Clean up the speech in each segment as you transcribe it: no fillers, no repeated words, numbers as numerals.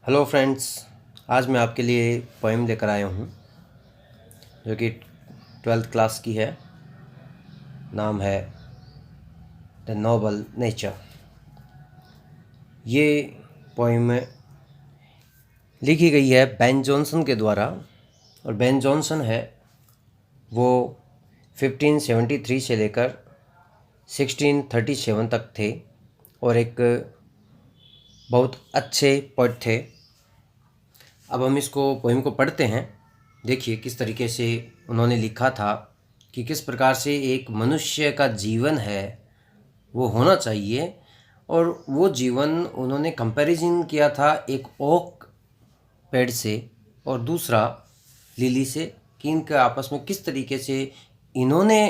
Hello friends, आज मैं आपके लिए पोएम लेकर आया हूँ जो कि 12th क्लास की है। नाम है द नोबल नेचर। ये पोएम लिखी गई है बेन जॉनसन के द्वारा, और बेन जॉनसन है वो 1573 से लेकर 1637 तक थे और एक बहुत अच्छे पोएट थे। अब हम इसको पोएम को पढ़ते हैं। देखिए किस तरीके से उन्होंने लिखा था कि किस प्रकार से एक मनुष्य का जीवन है वो होना चाहिए, और वो जीवन उन्होंने कंपैरिजन किया था एक ओक पेड़ से और दूसरा लिली से, कि इनके आपस में किस तरीके से इन्होंने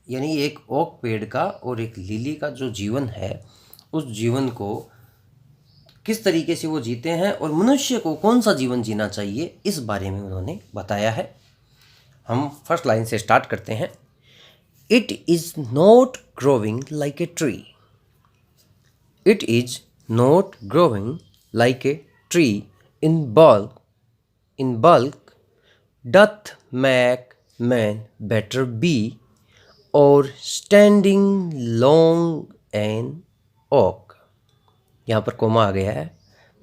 यानी एक ओक पेड़ का और एक लिली का जो जीवन है उस जीवन को किस तरीके से वो जीते हैं और मनुष्य को कौन सा जीवन जीना चाहिए इस बारे में उन्होंने बताया है। हम फर्स्ट लाइन से स्टार्ट करते हैं। It is not growing like a tree. It is not growing like a tree in bulk doth make man better be, or standing long an oak। यहाँ पर कोमा आ गया है।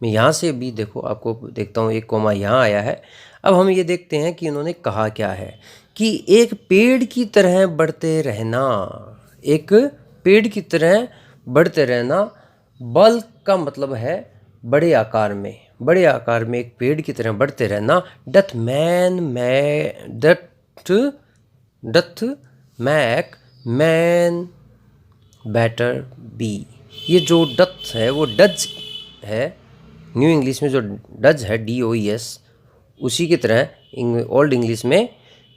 मैं यहाँ से भी देखो आपको देखता हूँ, एक कोमा यहाँ आया है। अब हम ये देखते हैं कि उन्होंने कहा क्या है कि एक पेड़ की तरह बढ़ते रहना, एक पेड़ की तरह बढ़ते रहना। बल्क का मतलब है बड़े आकार में, बड़े आकार में एक पेड़ की तरह बढ़ते रहना। Doth make man better be. ये जो डथ है वो डज है, न्यू इंग्लिश में जो डज है DOES, उसी की तरह ओल्ड इंग्लिश में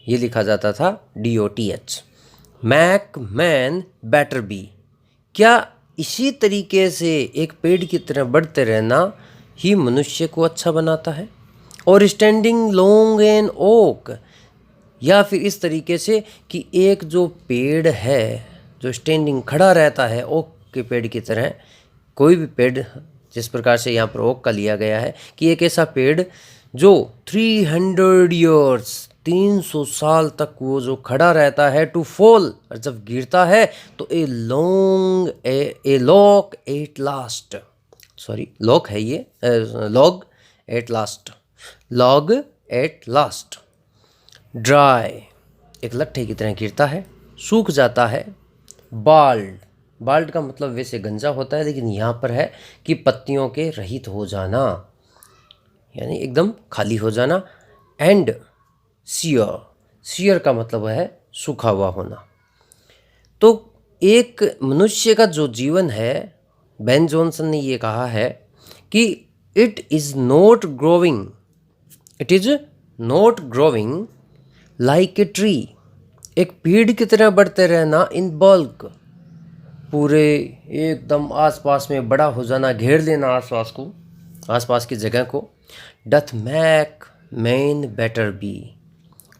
ये लिखा जाता था DOTH। Make man better be, क्या इसी तरीके से एक पेड़ की तरह बढ़ते रहना ही मनुष्य को अच्छा बनाता है? और स्टैंडिंग लॉन्ग एन ओक, या फिर इस तरीके से कि एक जो पेड़ है जो स्टैंडिंग खड़ा रहता है ओक के पेड़ की तरह, कोई भी पेड़ जिस प्रकार से यहाँ पर ओक का लिया गया है कि एक ऐसा पेड़ जो 300 ईयर्स 300 साल तक वो जो खड़ा रहता है, टू फॉल, और जब गिरता है तो a lock at last, sorry lock है ये, लॉग एट लास्ट ड्राई, एक लट्ठे की तरह गिरता है, सूख जाता है। बाल्ड का मतलब वैसे गंजा होता है, लेकिन यहाँ पर है कि पत्तियों के रहित हो जाना, यानी एकदम खाली हो जाना। एंड सियर का मतलब है सूखा हुआ होना। तो एक मनुष्य का जो जीवन है, बेन जॉनसन ने ये कहा है कि it is not growing like a tree, एक पेड़ की तरह बढ़ते रहना। इन बल्क, पूरे एकदम आसपास में बड़ा हो जाना, घेर लेना आसपास की जगह को। Doth make man better be,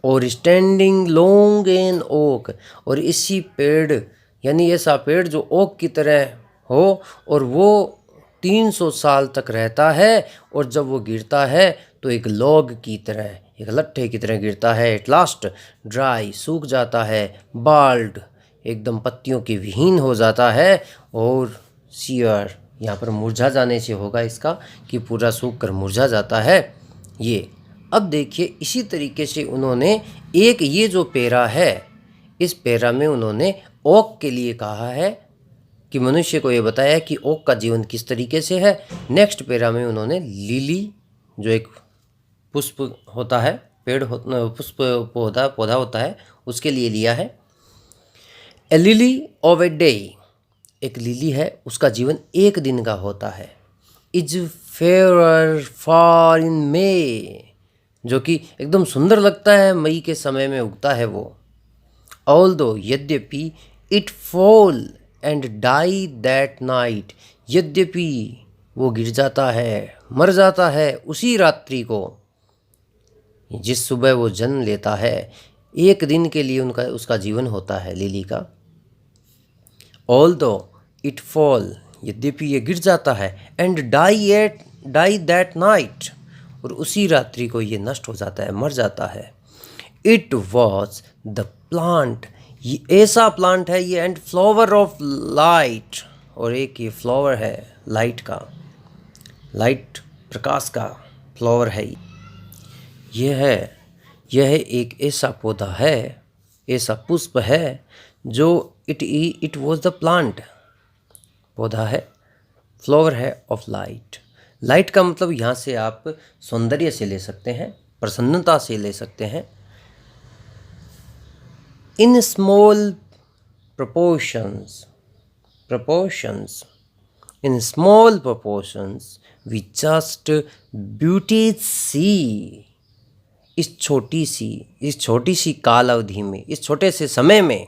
और स्टैंडिंग लॉन्ग एन ओक, और इसी पेड़ यानी ऐसा पेड़ जो ओक की तरह हो और वो 300 साल तक रहता है, और जब वो गिरता है तो एक लॉग की तरह, एक लट्ठे की तरह गिरता है। एट लास्ट ड्राई, सूख जाता है। बाल्ड, एकदम पत्तियों के विहीन हो जाता है। और सियर, यहाँ पर मुरझा जाने से होगा इसका, कि पूरा सूख कर मुरझा जाता है ये। अब देखिए इसी तरीके से उन्होंने एक ये जो पेरा है, इस पेरा में उन्होंने ओक के लिए कहा है कि मनुष्य को ये बताया कि ओक का जीवन किस तरीके से है। नेक्स्ट पेरा में उन्होंने लिली, जो एक पुष्प होता है, पुष्प पौधा होता है, उसके लिए लिया है। ए लिली ऑफ ए डे, एक लिली है, उसका जीवन एक दिन का होता है। इज फेयर फॉर इन मे, जो कि एकदम सुंदर लगता है, मई के समय में उगता है वो। ऑल्दो, यद्यपि, it fall and die that night, यद्यपि वो गिर जाता है, मर जाता है उसी रात्रि को, जिस सुबह वो जन्म लेता है। एक दिन के लिए उसका जीवन होता है लिली का। ऑल्दो इट फॉल, यद्यपि ये गिर जाता है, and die at die that night, और उसी रात्रि को ये नष्ट हो जाता है, मर जाता है। इट वॉज द प्लांट, ये ऐसा प्लांट है ये, एंड फ्लावर ऑफ लाइट, और एक ये फ्लावर है लाइट का, लाइट प्रकाश का फ्लावर है यह एक ऐसा पौधा है, ऐसा पुष्प है जो इट वॉज द प्लांट, पौधा है, फ्लावर है ऑफ लाइट। लाइट का मतलब यहाँ से आप सौंदर्य से ले सकते हैं, प्रसन्नता से ले सकते हैं। In small proportions, in small proportions we just beauty see, इस छोटी सी काल अवधि में, इस छोटे से समय में,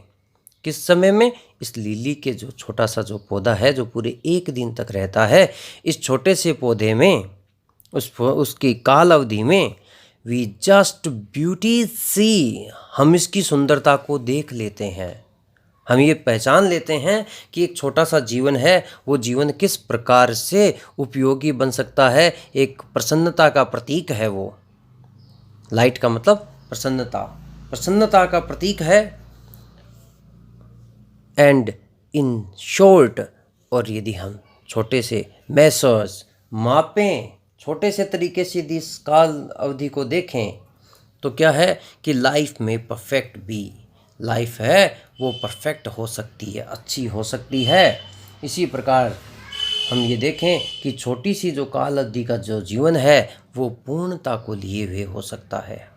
किस समय में, इस लिली के जो छोटा सा जो पौधा है जो पूरे एक दिन तक रहता है, इस छोटे से पौधे में, उसकी काल अवधि में, वी जस्ट ब्यूटी सी, हम इसकी सुंदरता को देख लेते हैं, हम ये पहचान लेते हैं कि एक छोटा सा जीवन है, वो जीवन किस प्रकार से उपयोगी बन सकता है, एक प्रसन्नता का प्रतीक है वो। लाइट का मतलब प्रसन्नता का प्रतीक है। एंड इन शॉर्ट, और यदि हम छोटे से मेसर्स मापें, छोटे से तरीके से यदि इस काल अवधि को देखें तो क्या है कि लाइफ में परफेक्ट भी, लाइफ है वो परफेक्ट हो सकती है, अच्छी हो सकती है। इसी प्रकार हम ये देखें कि छोटी सी जो काल अवधि का जो जीवन है वो पूर्णता को लिए हुए हो सकता है,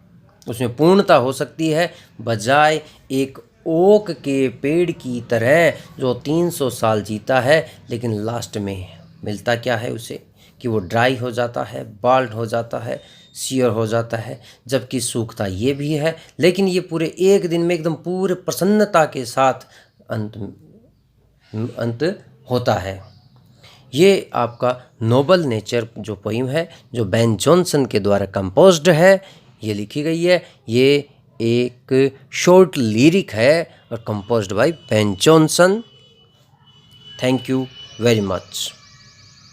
उसमें पूर्णता हो सकती है, बजाय एक ओक के पेड़ की तरह जो 300 साल जीता है, लेकिन लास्ट में मिलता क्या है उसे कि वो ड्राई हो जाता है, बाल्ड हो जाता है, सीयर हो जाता है। जबकि सूखता ये भी है, लेकिन ये पूरे एक दिन में एकदम पूरे प्रसन्नता के साथ अंत होता है। ये आपका नोबल नेचर जो पोइम है, जो बेन जॉनसन के द्वारा कंपोज्ड है, ये लिखी गई है, ये एक शॉर्ट लिरिक है और composed by Ben Jonson. Thank you very much.